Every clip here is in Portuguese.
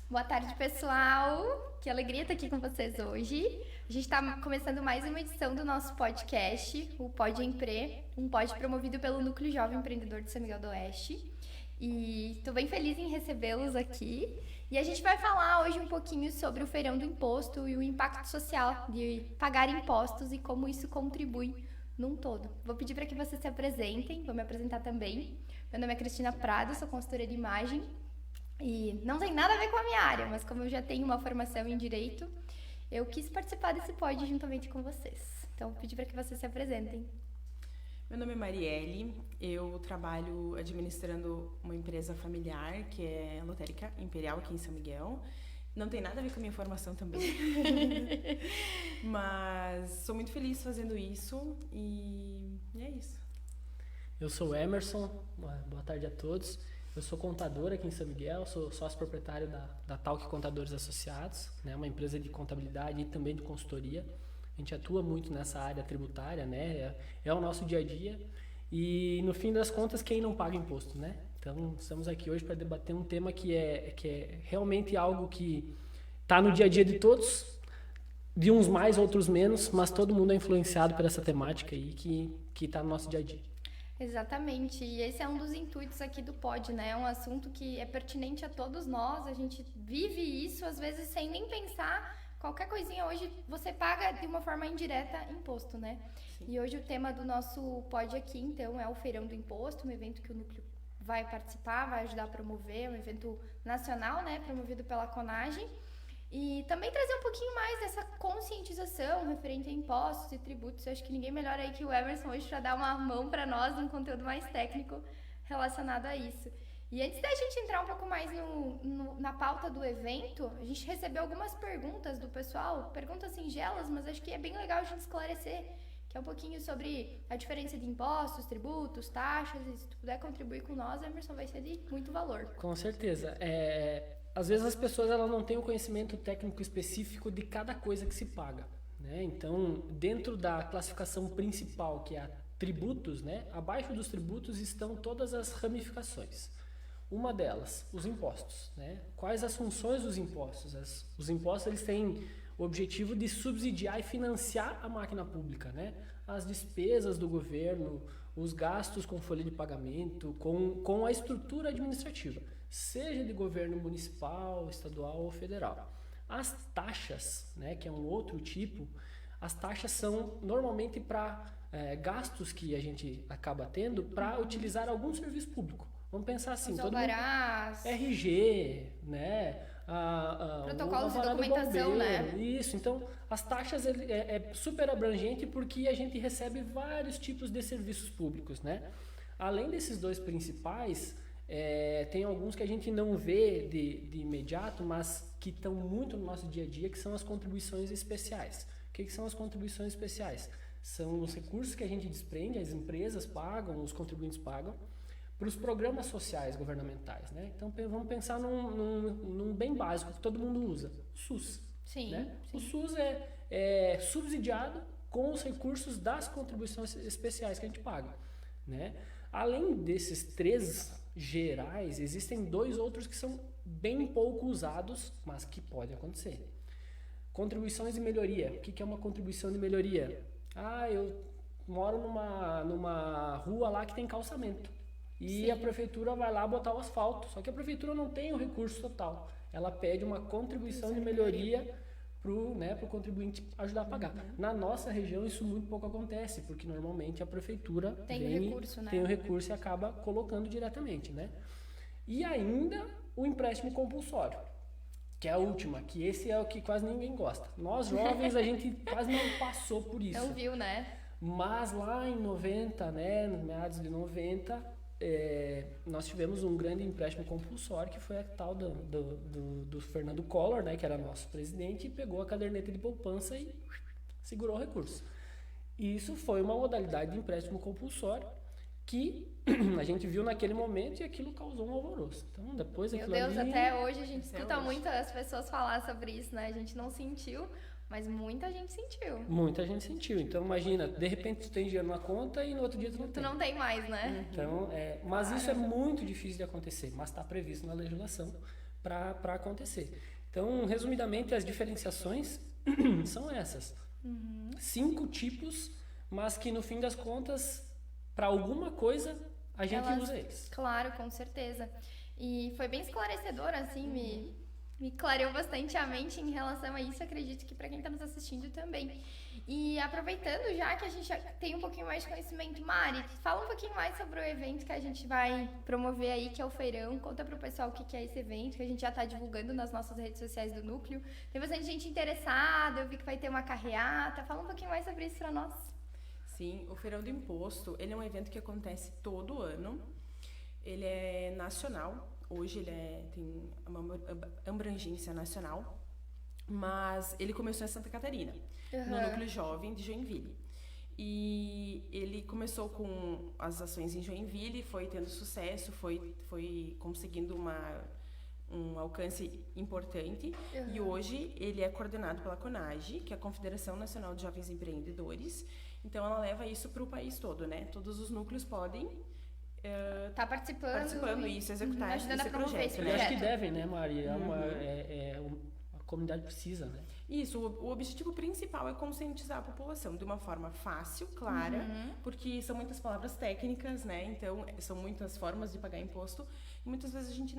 Boa tarde, pessoal! Que alegria estar aqui com vocês hoje. A gente está começando mais uma edição do nosso podcast, o Pod Empre, um pod promovido pelo Núcleo Jovem Empreendedor de São Miguel do Oeste. E estou bem feliz em recebê-los aqui. E a gente vai falar hoje um pouquinho sobre o feirão do imposto e o impacto social de pagar impostos e como isso contribui num todo. Vou pedir para que vocês se apresentem, vou me apresentar também. Meu nome é Cristina Prado, sou consultora de imagem. E não tem nada a ver com a minha área, mas como eu já tenho uma formação em Direito, eu quis participar desse pod juntamente com vocês. Então, vou pedir para que vocês se apresentem. Meu nome é Marielle, eu trabalho administrando uma empresa familiar, que é a Lotérica Imperial, aqui em São Miguel. Não tem nada a ver com a minha formação também, mas sou muito feliz fazendo isso e é isso. Eu sou o Emerson, boa tarde a todos. Eu sou contador aqui em São Miguel, sou sócio proprietário da Talc Contadores Associados, né, uma empresa de contabilidade e também de consultoria. A gente atua muito nessa área tributária, né, é o nosso dia a dia e, no fim das contas, quem não paga imposto, né? Então, estamos aqui hoje para debater um tema que é realmente algo que está no dia a dia de todos, de uns mais, outros menos, mas todo mundo é influenciado por essa temática aí que está no nosso dia a dia. Exatamente, e esse é um dos intuitos aqui do pod, né? É um assunto que é pertinente a todos nós, a gente vive isso, às vezes sem nem pensar, qualquer coisinha hoje você paga de uma forma indireta imposto, né? Sim. E hoje o tema do nosso pod aqui, então, é o Feirão do Imposto, um evento que o Núcleo vai participar, vai ajudar a promover, um evento nacional, né? Promovido pela CONAGE. E também trazer um pouquinho mais dessa conscientização referente a impostos e tributos. Eu acho que ninguém melhor aí que o Emerson hoje para dar uma mão para nós num conteúdo mais técnico relacionado a isso. E antes da gente entrar um pouco mais na pauta do evento, a gente recebeu algumas perguntas do pessoal, perguntas singelas, mas acho que é bem legal a gente esclarecer, que é um pouquinho sobre a diferença de impostos, tributos, taxas, e se tu puder contribuir com nós, Emerson, vai ser de muito valor. Com certeza. Às vezes as pessoas não têm o conhecimento técnico específico de cada coisa que se paga, né? Então, dentro da classificação principal, que é a tributos, né? Abaixo dos tributos estão todas as ramificações. Uma delas, os impostos, né? Quais as funções dos impostos? Os impostos eles têm o objetivo de subsidiar e financiar a máquina pública, né? As despesas do governo, os gastos com folha de pagamento, com a estrutura administrativa, seja de governo municipal, estadual ou federal. As taxas, né, que é um outro tipo, as taxas são normalmente para gastos que a gente acaba tendo para utilizar algum serviço público. Vamos pensar assim, os todo alvarás, mundo, RG, né, protocolos de documentação, né? Isso, então as taxas é super abrangente porque a gente recebe vários tipos de serviços públicos, né? Além desses dois principais, tem alguns que a gente não vê de imediato, mas que estão muito no nosso dia a dia, que são as contribuições especiais. O que são as contribuições especiais? São os recursos que a gente desprende, as empresas pagam, os contribuintes pagam, para os programas sociais governamentais, né? Então vamos pensar num bem básico que todo mundo usa, o SUS. Sim, né? sim. O SUS é subsidiado com os recursos das contribuições especiais que a gente paga, né? Além desses três gerais, existem dois outros que são bem pouco usados, mas que pode acontecer. Contribuições de melhoria. O que é uma contribuição de melhoria? Eu moro numa rua lá que tem calçamento. E a prefeitura vai lá botar o asfalto. Só que a prefeitura não tem o recurso total. Ela pede uma contribuição de melhoria para o contribuinte ajudar a pagar. Na nossa região isso muito pouco acontece, porque normalmente a prefeitura tem o recurso e acaba colocando diretamente, né? E ainda o empréstimo compulsório, que é a última, que esse é o que quase ninguém gosta. Nós jovens, a gente quase não passou por isso. Não viu, né? Mas lá em 90, né, nos meados de 90, nós tivemos um grande empréstimo compulsório, que foi a tal do Fernando Collor, né, que era nosso presidente, e pegou a caderneta de poupança e segurou o recurso. E isso foi uma modalidade de empréstimo compulsório que a gente viu naquele momento e aquilo causou um alvoroço. Então, depois Meu Deus, até hoje a gente escuta muito as pessoas falar sobre isso, né? A gente não sentiu, mas muita gente sentiu. Muita gente sentiu. Então, imagina, de repente tu tem dinheiro na conta e no outro dia tu não tem. Tu não tem mais, né? Então, mas isso é muito difícil de acontecer, mas está previsto na legislação para acontecer. Então, resumidamente, as diferenciações são essas. 5 tipos, mas que no fim das contas, para alguma coisa, a gente usa eles. Claro, com certeza. E foi bem esclarecedor, assim, me clareou bastante a mente em relação a isso, acredito que para quem está nos assistindo também. E aproveitando já que a gente já tem um pouquinho mais de conhecimento, Mari, fala um pouquinho mais sobre o evento que a gente vai promover aí, que é o feirão. Conta pro pessoal o que é esse evento, que a gente já está divulgando nas nossas redes sociais do Núcleo. Tem bastante gente interessada, eu vi que vai ter uma carreata. Fala um pouquinho mais sobre isso para nós. Sim, o Feirão do Imposto, ele é um evento que acontece todo ano. Ele é nacional, hoje ele tem uma abrangência nacional, mas ele começou em Santa Catarina, no Núcleo Jovem de Joinville. E ele começou com as ações em Joinville, foi tendo sucesso, foi conseguindo um alcance importante. E hoje ele é coordenado pela CONAGE, que é a Confederação Nacional de Jovens Empreendedores. Então ela leva isso para o país todo, né? Todos os núcleos podem tá participando e executar ajudando esse a promover projeto, esse né? projeto. Eu acho que devem, né, Mari? A comunidade precisa, né? Isso, o objetivo principal é conscientizar a população de uma forma fácil, clara, porque são muitas palavras técnicas, né? Então, são muitas formas de pagar imposto e muitas vezes a gente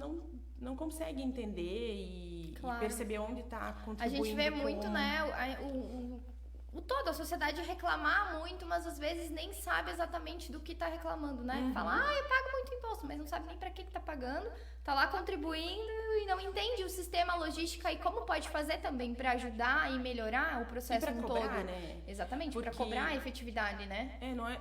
não consegue entender e perceber onde está contribuindo. A gente vê muito, né, a sociedade reclamar muito, mas às vezes nem sabe exatamente do que está reclamando, né? Fala, eu pago muito imposto, mas não sabe nem para que está pagando, tá lá contribuindo e não entende o sistema, a logística e como pode fazer também para ajudar e melhorar o processo no todo. Né? Exatamente, para cobrar a efetividade, né?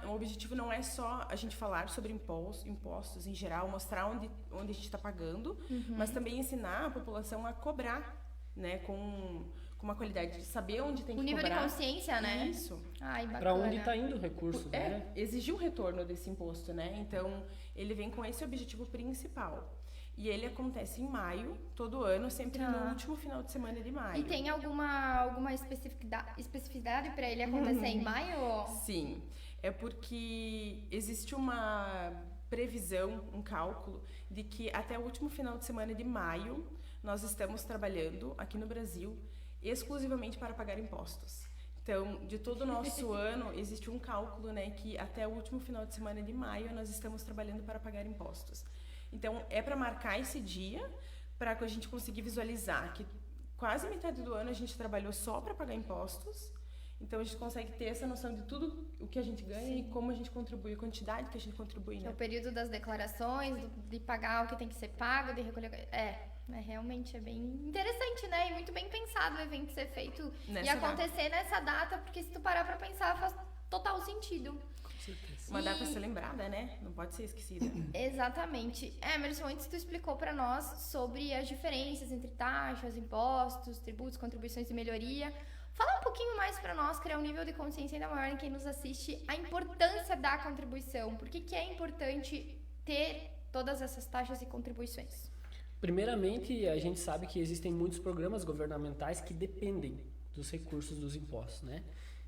O objetivo não é só a gente falar sobre impostos em geral, mostrar onde a gente está pagando, mas também ensinar a população a cobrar, né, com uma qualidade de saber onde tem que cobrar. O nível de consciência, né? Isso. Ai, bacana. Para onde está indo o recurso, né? Exigir o retorno desse imposto, né? Então, ele vem com esse objetivo principal. E ele acontece em maio, todo ano, sempre no último final de semana de maio. E tem alguma especificidade para ele acontecer em maio? Sim, é porque existe uma previsão, um cálculo, de que até o último final de semana de maio, nós estamos trabalhando aqui no Brasil exclusivamente para pagar impostos. Então, de todo o nosso ano, existe um cálculo, né, que até o último final de semana de maio nós estamos trabalhando para pagar impostos. Então, é para marcar esse dia, para que a gente conseguir visualizar que quase metade do ano a gente trabalhou só para pagar impostos. Então, a gente consegue ter essa noção de tudo o que a gente ganha e como a gente contribui, a quantidade que a gente contribui, né? É o período das declarações, de pagar o que tem que ser pago, de recolher... realmente é bem interessante, né? E muito bem pensado o evento ser feito e acontecer nessa data, porque se tu parar pra pensar, faz total sentido. Com certeza. Uma data a ser lembrada, né? Não pode ser esquecida. Exatamente. Emerson, antes tu explicou pra nós sobre as diferenças entre taxas, impostos, tributos, contribuições e melhoria. Fala um pouquinho mais pra nós, criar um nível de consciência ainda maior em quem nos assiste, a importância da contribuição. Por que é importante ter todas essas taxas e contribuições? Primeiramente, a gente sabe que existem muitos programas governamentais que dependem dos recursos dos impostos, né?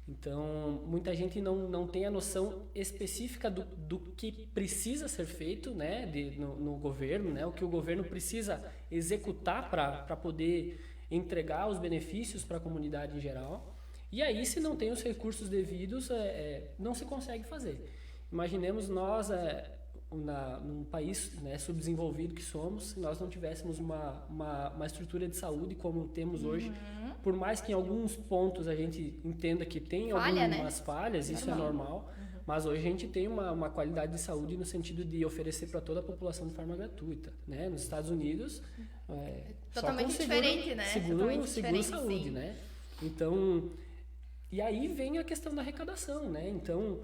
Então, muita gente não tem a noção específica do que precisa ser feito, né, no governo, né, o que o governo precisa executar para poder entregar os benefícios para a comunidade em geral. E aí, se não tem os recursos devidos, não se consegue fazer. Imaginemos nós... num país, né, subdesenvolvido que somos, se nós não tivéssemos uma estrutura de saúde como temos hoje, por mais que em alguns pontos a gente entenda que tem algumas falhas, isso é normal, mas hoje a gente tem uma qualidade de saúde no sentido de oferecer para toda a população de forma gratuita, né? Nos Estados Unidos totalmente diferente, né? Seguro saúde, né? Então, e aí vem a questão da arrecadação, né? Então,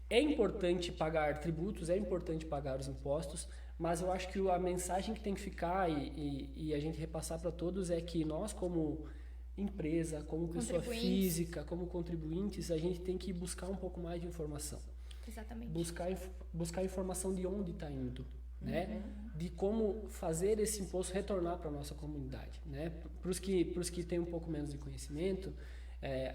é importante pagar tributos, é importante pagar os impostos, mas eu acho que a mensagem que tem que ficar e a gente repassar para todos é que nós, como empresa, como pessoa física, como contribuintes, a gente tem que buscar um pouco mais de informação. Exatamente. Buscar informação de onde está indo, né? De como fazer esse imposto retornar para a nossa comunidade, né? Para os que têm um pouco menos de conhecimento,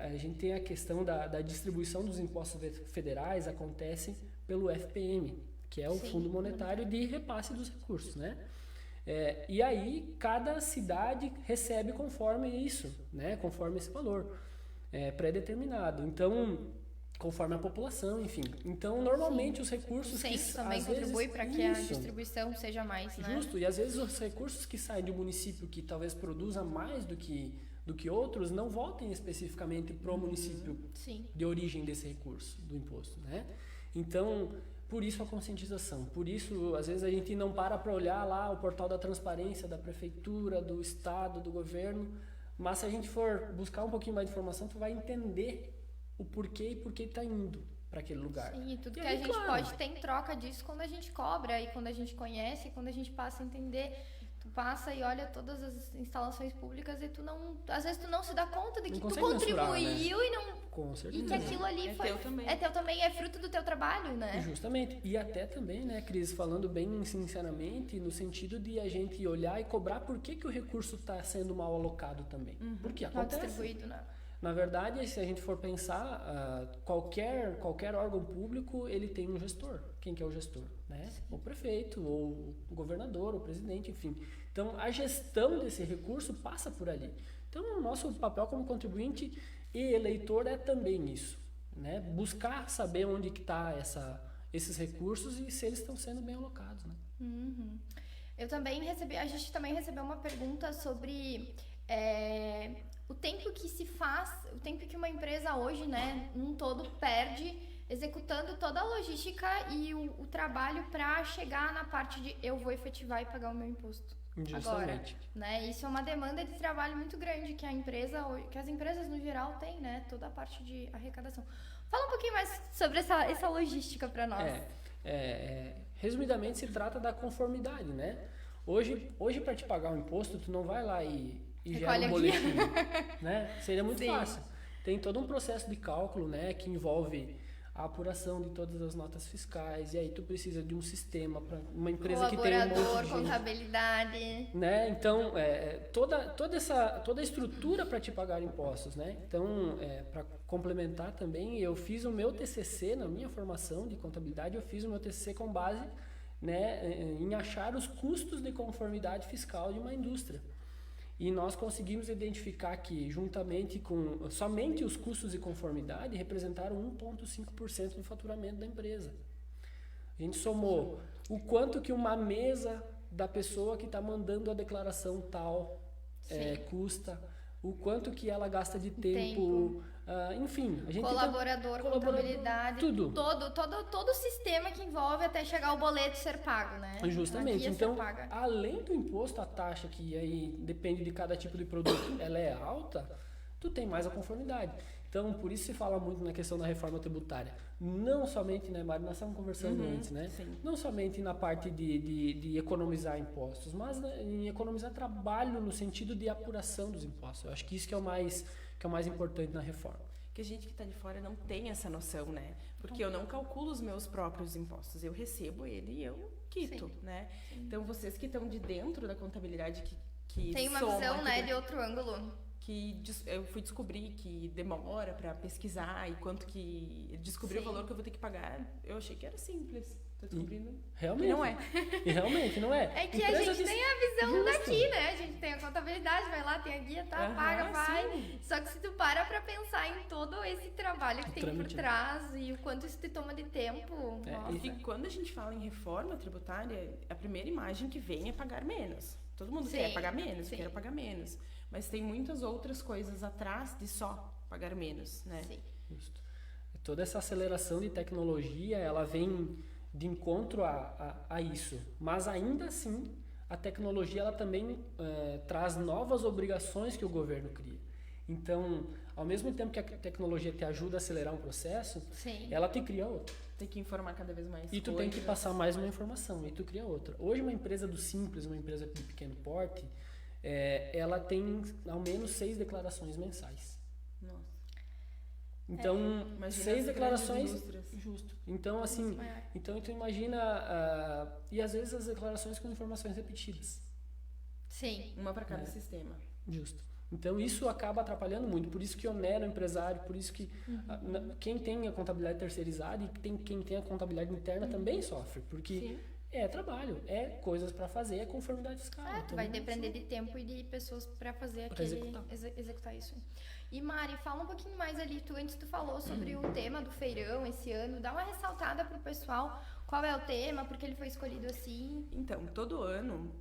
a gente tem a questão da distribuição dos impostos federais, acontece pelo FPM, que é o Fundo Monetário de Repasse dos Recursos, né? E aí, cada cidade recebe conforme isso, né? Conforme esse valor pré-determinado. Então, conforme a população, enfim. Então, normalmente, os recursos O censo que também às contribui vezes, para que a isso, distribuição seja mais, né? Justo, e às vezes os recursos que saem de um município que talvez produza mais do que outros não voltem especificamente para o município Sim. de origem desse recurso, do imposto, né? Então, por isso a conscientização, por isso às vezes a gente não para olhar lá o portal da transparência da prefeitura, do estado, do governo, mas se a gente for buscar um pouquinho mais de informação, tu vai entender o porquê e por que está indo para aquele lugar. Sim, e tudo E que aí, a gente claro, pode ter em troca disso quando a gente cobra e quando a gente conhece, e quando a gente passa a entender. Tu passa e olha todas as instalações públicas e às vezes tu não se dá conta de Não que tu consegue mensurar, contribuiu né? Com e certeza. que aquilo ali É foi teu também. é teu também, é fruto do teu trabalho, né? Justamente. E até também, né, Cris, falando bem sinceramente, no sentido de a gente olhar e cobrar por que o recurso está sendo mal alocado também. Porque Mal acontece. distribuído, né? Na verdade, se a gente for pensar, qualquer órgão público, ele tem um gestor. Quem que é o gestor? Né? O prefeito, ou o governador, o presidente, enfim. Então, a gestão desse recurso passa por ali. Então, o nosso papel como contribuinte e eleitor é também isso. Né? Buscar saber onde que está esses recursos e se eles estão sendo bem alocados. Né? Uhum. A gente também recebeu uma pergunta sobre o tempo que uma empresa hoje, né, num todo perde executando toda a logística e o trabalho para chegar na parte de eu vou efetivar e pagar o meu imposto. Justamente. Agora, né? Isso é uma demanda de trabalho muito grande que as empresas no geral têm, né? Toda a parte de arrecadação. Fala um pouquinho mais sobre essa logística para nós. Resumidamente, se trata da conformidade, né? Hoje para te pagar um imposto, tu não vai lá e gera um boletim, né? Seria muito fácil. Tem todo um processo de cálculo, né, que envolve a apuração de todas as notas fiscais, e aí tu precisa de um sistema para uma empresa que tem um monte de gente, contabilidade, né? Então, toda a estrutura para te pagar impostos, né? Então, para complementar também, eu fiz o meu TCC na minha formação de contabilidade, eu fiz o meu TCC com base, né, em achar os custos de conformidade fiscal de uma indústria. E nós conseguimos identificar que, juntamente com somente os custos de conformidade, representaram 1,5% do faturamento da empresa. A gente somou o quanto que uma mesa da pessoa que está mandando a declaração tal custa, o quanto que ela gasta de tempo. Enfim, a gente colaborador, contabilidade, tudo. Todo o sistema que envolve até chegar o boleto ser pago, né? Justamente. Então, além do imposto, a taxa que aí depende de cada tipo de produto, ela é alta, tu tem mais a conformidade. Então, por isso se fala muito na questão da reforma tributária. Não somente, né, Mari, nós estávamos conversando antes, né? Sim. Não somente na parte de economizar impostos, mas em economizar trabalho no sentido de apuração dos impostos. Eu acho que isso que é o mais importante na reforma. Que a gente que está de fora não tem essa noção, né? Porque eu não calculo os meus próprios impostos. Eu recebo ele e eu quito, né? Então, vocês que estão de dentro da contabilidade que tem uma visão, né, de outro ângulo. Que eu fui descobrir que demora para pesquisar e quanto que descobrir o valor que eu vou ter que pagar, eu achei que era simples. Tô descobrindo realmente, que não é. E realmente não é. É que a gente tem a visão daqui, né? A gente tem a contabilidade, vai lá, tem a guia, paga, vai. Sim. Só que se tu para pensar em todo esse trabalho que tem por trás e o quanto isso te toma de tempo. E quando a gente fala em reforma tributária, a primeira imagem que vem é pagar menos. Todo mundo quer pagar menos, eu quero pagar menos. Mas tem muitas outras coisas atrás de só pagar menos, né? Sim. Justo. Toda essa aceleração de tecnologia, ela vem de encontro a isso. Mas ainda assim, a tecnologia ela também traz novas obrigações que o governo cria. Então, ao mesmo tempo que a tecnologia te ajuda a acelerar um processo, ela te cria outro. Tem que informar cada vez mais E tu tem que passar mais uma informação, e tu cria outra. Hoje, uma empresa do Simples, uma empresa de pequeno porte, ela tem ao menos 6 declarações mensais. Nossa. Então, 6 declarações. Justo. Então, assim, tu imagina. E às vezes as declarações com informações repetidas. Sim. Uma para cada sistema. Justo. Então, isso acaba atrapalhando muito. Por isso que onera o empresário, por isso que quem tem a contabilidade terceirizada e quem tem a contabilidade interna também sofre. Porque É trabalho, é coisas para fazer, é conformidade fiscal. Então, vai depender de tempo e de pessoas para fazer executar isso. E Mari, fala um pouquinho mais ali, antes tu falou sobre o tema do feirão esse ano, dá uma ressaltada pro pessoal, qual é o tema, por que ele foi escolhido assim? Então, todo ano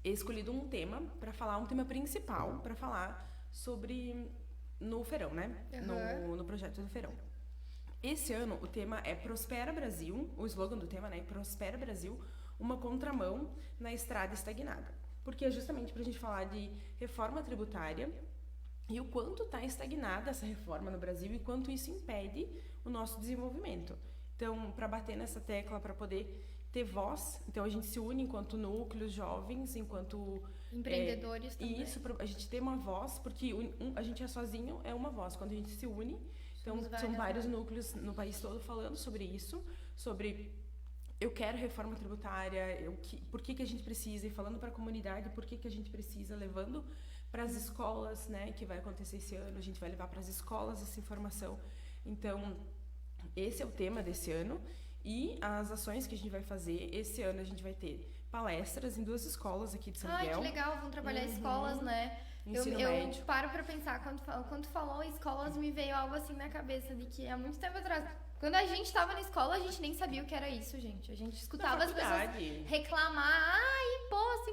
é escolhido um tema para falar, um tema principal para falar sobre no feirão, né? No projeto do feirão. Esse ano o tema é Prospera Brasil, o slogan do tema, né? Prospera Brasil, uma contramão na estrada estagnada. Porque é justamente para a gente falar de reforma tributária e o quanto está estagnada essa reforma no Brasil e quanto isso impede o nosso desenvolvimento. Então, para bater nessa tecla, para poder ter voz, então a gente se une enquanto núcleos jovens, enquanto empreendedores também. Isso, a gente tem uma voz, porque a gente é sozinho, é uma voz. Quando a gente se une, então são vários núcleos no país todo falando sobre isso, sobre eu quero reforma tributária, por que a gente precisa, e falando para a comunidade por que a gente precisa, levando para as escolas, né, que vai acontecer esse ano, a gente vai levar para as escolas essa informação. Então, esse é o tema desse ano e as ações que a gente vai fazer. Esse ano a gente vai ter palestras em 2 escolas aqui de São Miguel. Que legal, vão trabalhar escolas, né? Eu paro pra pensar, quando tu falou escolas, me veio algo assim na cabeça, de que há muito tempo atrás, quando a gente tava na escola, a gente nem sabia o que era isso, gente. A gente escutava as pessoas reclamar, imposto.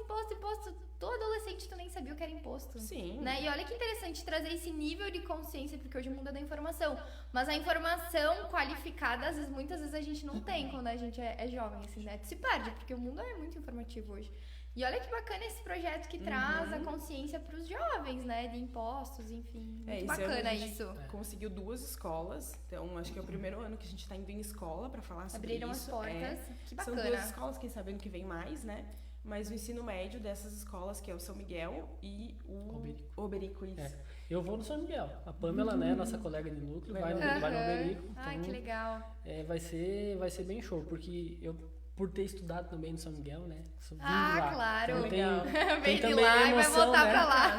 Todo adolescente tu nem sabia o que era imposto. Sim. Né? E olha que interessante trazer esse nível de consciência, porque hoje o mundo é da informação. Mas a informação qualificada, muitas vezes a gente não tem quando a gente é jovem, assim, né? Tu se perde, porque o mundo é muito informativo hoje. E olha que bacana esse projeto que traz a consciência para os jovens, né? De impostos, enfim. Muito bacana isso. Conseguiu 2 escolas. Então, acho que é o primeiro ano que a gente está indo em escola para falar sobre Abriram isso. Abriram as portas. Que bacana. São 2 escolas, quem sabe ano que vem mais, né? Mas o ensino médio dessas escolas, que é o São Miguel e o Oberico. Isso. Eu vou no São Miguel. A Pamela, né, nossa colega de núcleo, vai no Oberico. Ai, então, que legal. Vai ser bem show, porque eu, por ter estudado também no São Miguel, né? Claro. Então, legal. Tem de também lá a emoção, e vai voltar né? pra lá.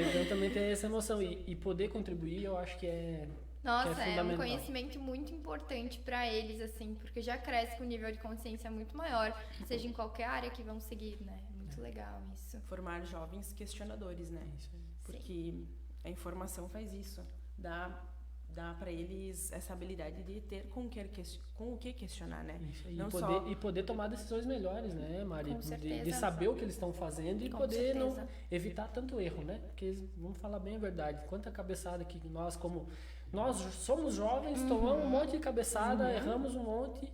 Então também tem essa emoção. E poder contribuir, eu acho que é... Nossa, é um conhecimento muito importante para eles, assim, porque já cresce com um nível de consciência muito maior, seja em qualquer área que vão seguir, né? Muito legal isso. Formar jovens questionadores, né? Isso aí. Porque a informação faz isso. Dá para eles essa habilidade de ter com o que questionar, né? Isso aí. Não e poder tomar decisões melhores, né, Mari? Com certeza. De saber o que eles estão fazendo e Com poder certeza. não evitar tanto erro, né? Porque, vamos falar bem a verdade, quanta cabeçada que nós somos jovens, tomamos um monte de cabeçada, erramos um monte,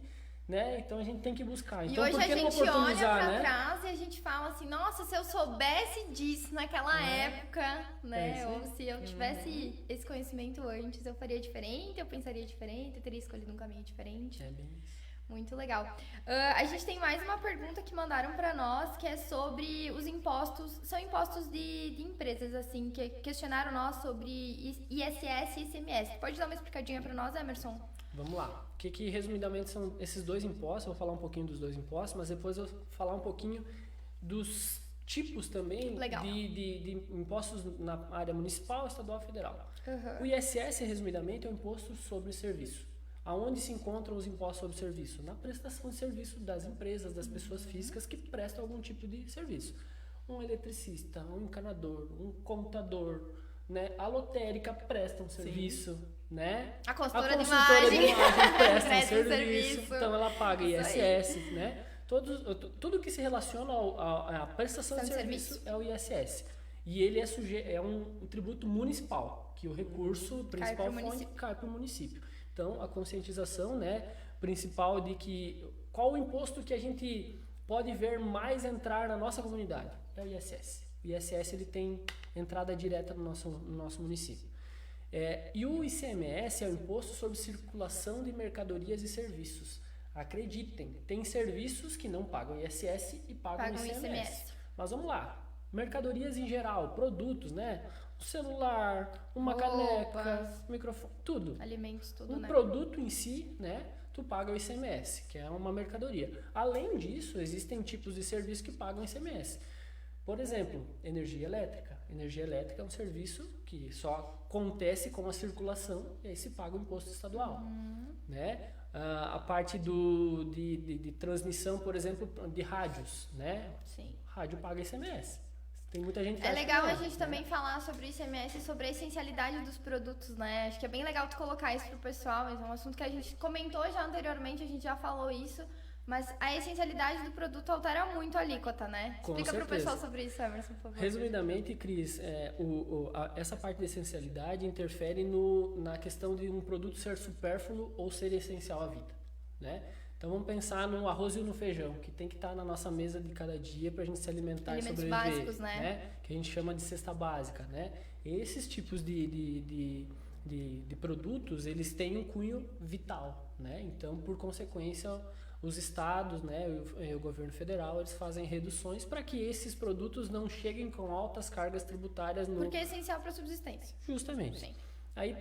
né? Então a gente tem que buscar. Então, e hoje por que a não gente olha oportunizar, pra né? trás e a gente fala assim, nossa, se eu soubesse disso naquela época, né? Ou se eu tivesse esse conhecimento antes, eu faria diferente, eu pensaria diferente, eu teria escolhido um caminho diferente. É bem isso. Muito legal. A gente tem mais uma pergunta que mandaram para nós, que é sobre os impostos. São impostos de empresas, assim, que questionaram nós sobre ISS e ICMS. Pode dar uma explicadinha para nós, Emerson? Vamos lá. O que resumidamente são esses 2 impostos? Eu vou falar um pouquinho dos 2 impostos, mas depois eu vou falar um pouquinho dos tipos também de impostos na área municipal, estadual e federal. O ISS, resumidamente, é o imposto sobre serviço. Aonde se encontram os impostos sobre serviço? Na prestação de serviço das empresas, das pessoas físicas que prestam algum tipo de serviço. Um eletricista, um encanador, um contador, né? A lotérica presta um serviço, né? A consultora de imagem presta um Presta serviço, então ela paga ISS, né? Tudo que se relaciona à prestação de serviço é o ISS. E ele é um tributo municipal, que o recurso principal cai para o município. Então, a conscientização, né, principal de que qual o imposto que a gente pode ver mais entrar na nossa comunidade? É o ISS. O ISS ele tem entrada direta no nosso município. E o ICMS é o Imposto sobre Circulação de Mercadorias e Serviços. Acreditem, tem serviços que não pagam ISS e pagam ICMS. Mas vamos lá, mercadorias em geral, produtos, né? Um celular, uma caneca, microfone, tudo. Alimentos, tudo, né? Produto em si, né? Tu paga o ICMS, que é uma mercadoria. Além disso, existem tipos de serviços que pagam ICMS. Por exemplo, energia elétrica. Energia elétrica é um serviço que só acontece com a circulação e aí se paga o imposto estadual, né? a parte de transmissão, por exemplo, de rádios, né? Sim. Rádio paga ICMS. Tem muita gente que É acha legal que não, a gente também falar sobre o ICMS e sobre a essencialidade dos produtos, né? Acho que é bem legal tu colocar isso pro pessoal, mas é um assunto que a gente comentou já anteriormente, a gente já falou isso, mas a essencialidade do produto altera muito a alíquota, né? Com Explica pro certeza. pessoal sobre isso, Emerson, por favor. Resumidamente, Cris, essa parte de essencialidade interfere na questão de um produto ser supérfluo ou ser essencial à vida, né? Então vamos pensar no arroz e no feijão, que tem que estar na nossa mesa de cada dia para a gente se alimentar Alimentos e sobreviver, básicos, né? Que a gente chama de cesta básica, né? Esses tipos de produtos, eles têm um cunho vital, né? Então, por consequência, os estados, né, o governo federal, eles fazem reduções para que esses produtos não cheguem com altas cargas tributárias no... Porque é essencial para a subsistência. Justamente. Sim. Aí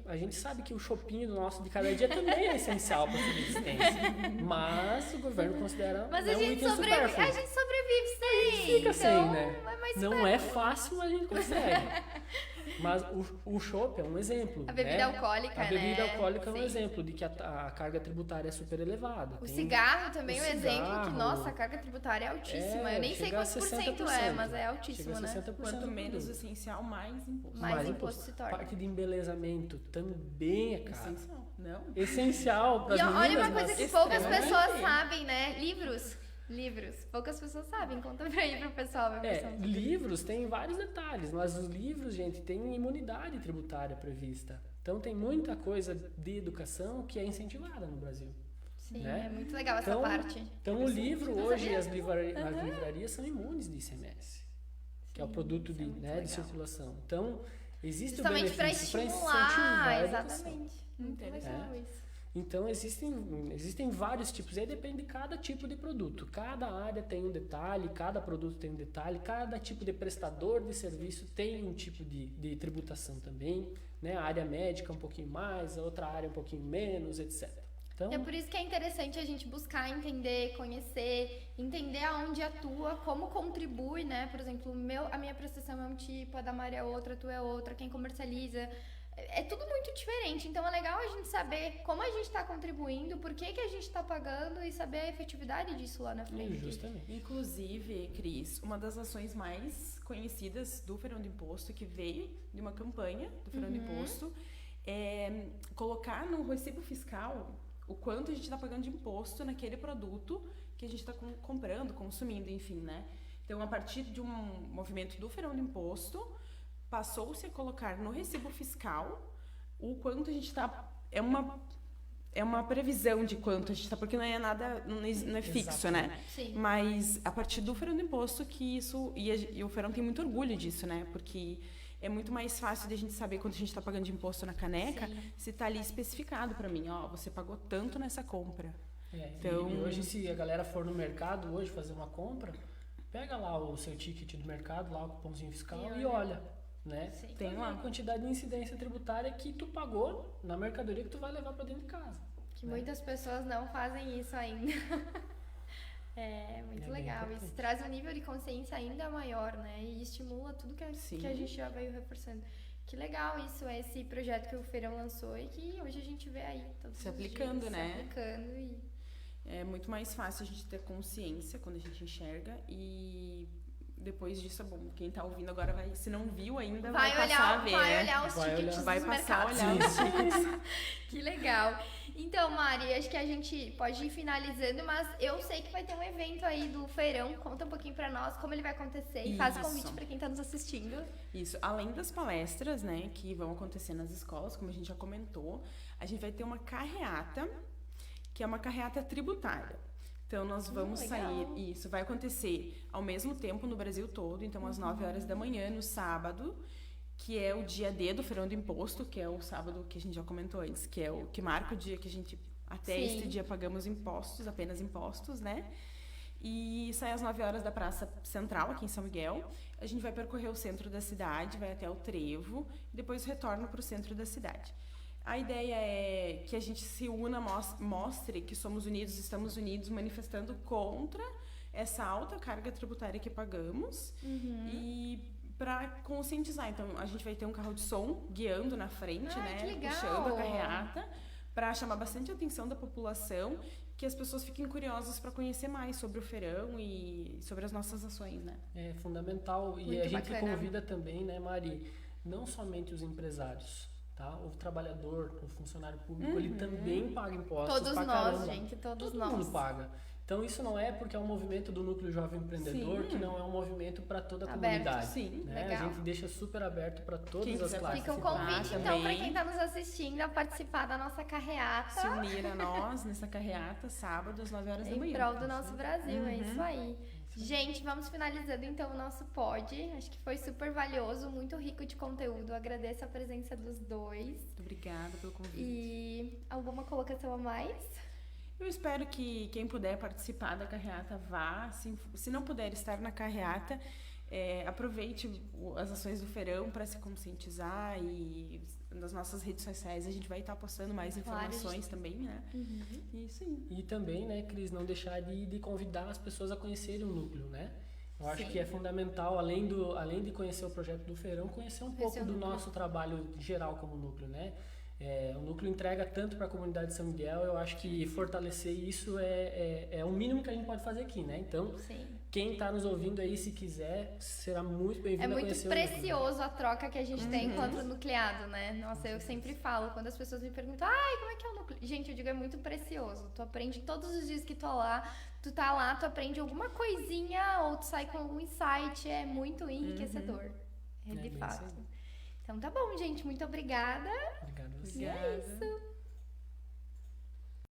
a gente sabe que o shopping do nosso de cada dia também é essencial para a subsistência, mas o governo considera Mas um item supérfluo. a gente sobrevive sem. Fica então, sem, né? É mais Não é fácil, mas a gente consegue. Mas o chopp é um exemplo. A bebida né? alcoólica, A bebida né? alcoólica é um Sim. exemplo de que a carga tributária é super elevada. O cigarro também é um exemplo que, cigarro, nossa, a carga tributária é altíssima. Eu nem sei chega a quantos por cento é, 60%. mas é altíssimo, Chega a né? 60% Quanto do menos produto. essencial, mais imposto. Mais imposto se torna. Parte de embelezamento também é caro. Essencial. Não? Essencial para E as olha meninas, uma coisa mas que poucas extremamente. pessoas sabem, né? Livros. Poucas pessoas sabem. Conta pra aí pro pessoal. Livros tem vários detalhes, mas os livros, gente, tem imunidade tributária prevista. Então tem muita coisa de educação que é incentivada no Brasil. Sim, né? é muito legal essa Então, parte. Então o livro hoje, sabia? as livrarias são imunes de ICMS, que é o produto de circulação. Então existe justamente o para benefício para estimular, incentivar a educação. exatamente. Muito legal isso. Então existem vários tipos, aí depende de cada tipo de produto. Cada área tem um detalhe, cada produto tem um detalhe, cada tipo de prestador de serviço tem um tipo de tributação também, né? A área médica um pouquinho mais, a outra área um pouquinho menos, etc. Então, É por isso que é interessante a gente buscar entender, conhecer, entender aonde atua, como contribui, né? Por exemplo, a minha prestação é um tipo, a da Mari é outra, a tua é outra, quem comercializa. É tudo muito diferente, então é legal a gente saber como a gente está contribuindo, por que a gente está pagando e saber a efetividade disso lá na frente. justamente. Inclusive, Cris, uma das ações mais conhecidas do Feirão do Imposto, que veio de uma campanha do Feirão do Imposto, é colocar no recibo fiscal o quanto a gente está pagando de imposto naquele produto que a gente está comprando, consumindo, enfim, né? Então, a partir de um movimento do Feirão do Imposto, passou-se a colocar no recibo fiscal o quanto a gente está... É uma previsão de quanto a gente está, porque não é nada, não é fixo, né? Sim. Mas a partir do Feirão do Imposto que isso... E o Feirão tem muito orgulho disso, né? Porque é muito mais fácil de a gente saber quanto a gente está pagando de imposto na caneca, se está ali especificado para mim, ó, você pagou tanto nessa compra. Então, e hoje, se a galera for no mercado hoje fazer uma compra, pega lá o seu ticket do mercado, lá o cupomzinho fiscal e olha, né? Sim. Tem lá a quantidade de incidência tributária que tu pagou na mercadoria que tu vai levar para dentro de casa. Que muitas pessoas não fazem isso ainda. É muito legal. Isso traz um nível de consciência ainda maior, né? E estimula tudo que a gente já veio reforçando. Que legal isso, esse projeto que o Feirão lançou e que hoje a gente vê aí todos se os aplicando, dias, né? Se aplicando e... É muito mais fácil a gente ter consciência quando a gente enxerga e depois disso é bom. Quem tá ouvindo agora vai, se não viu ainda, vai passar a ver, vai né? olhar os tickets vai dos passar a mercados. olhar os tickets. Que legal. Então, Mari, acho que a gente pode ir finalizando, mas eu sei que vai ter um evento aí do Feirão. Conta um pouquinho pra nós como ele vai acontecer e faz o convite pra quem tá nos assistindo. Isso. Além das palestras, né, que vão acontecer nas escolas, como a gente já comentou, a gente vai ter uma carreata, que é uma carreata tributária. Então, nós vamos sair... Isso vai acontecer ao mesmo tempo no Brasil todo. Então, às 9 horas da manhã, no sábado, que é o dia D do Feirão do Imposto, que é o sábado que a gente já comentou antes, que é o que marca o dia que a gente, até este dia, pagamos impostos, apenas impostos, né? E sai às 9 horas da Praça Central, aqui em São Miguel. A gente vai percorrer o centro da cidade, vai até o Trevo, e depois retorna para o centro da cidade. A ideia é que a gente se una, mostre que somos unidos, estamos unidos, manifestando contra essa alta carga tributária que pagamos e para conscientizar. Então, a gente vai ter um carro de som guiando na frente, né? Que legal. Puxando a carreata, para chamar bastante a atenção da população, que as pessoas fiquem curiosas para conhecer mais sobre o feirão e sobre as nossas ações, né? É fundamental. E Muito a gente bacana. convida também, né, Mari, não somente os empresários, tá? O trabalhador, o funcionário público, ele também paga impostos. Todos pra nós, caramba. gente, todos Todo nós. mundo paga. Então isso não é porque é um movimento do Núcleo Jovem Empreendedor, Sim. que não é um movimento para toda a Aberto, comunidade. sim. Né? Legal. A gente deixa super aberto para todas Quem as quiser classes. Fica um participar convite, então, também. para quem está nos assistindo a participar da nossa carreata Se unir a nós nessa carreata, sábado, às 9 horas da em manhã. prol do nosso Brasil. É isso aí. Gente, vamos finalizando então o nosso pod. Acho que foi super valioso, muito rico de conteúdo. Agradeço a presença dos dois. Muito obrigada pelo convite. E alguma colocação a mais? Eu espero que quem puder participar da carreata vá. Se não puder estar na carreata, aproveite as ações do feirão para se conscientizar, e nas nossas redes sociais a gente vai estar postando mais informações também, né? Isso aí. E também, né, Cris, não deixar de convidar as pessoas a conhecerem o núcleo, né? Eu acho Sim. que é fundamental, além de conhecer o projeto do feirão, conhecer um pouco do nosso trabalho geral como núcleo, né? O núcleo entrega tanto para a comunidade de São Miguel, eu acho que fortalecer isso é o mínimo que a gente pode fazer aqui, né? Então, Sim. quem está nos ouvindo aí, se quiser, será muito bem-vindo É a muito conhecer o núcleo. precioso a troca que a gente tem enquanto nucleado, né? Nossa, eu sempre falo, quando as pessoas me perguntam, ai, como é que é o núcleo? Gente, eu digo, é muito precioso. Tu aprende todos os dias que tu tá lá, tu aprende alguma coisinha ou tu sai com algum insight, é muito enriquecedor. É de bem fato. isso aí. Então tá bom, gente, muito obrigada. Obrigado a você. E é isso.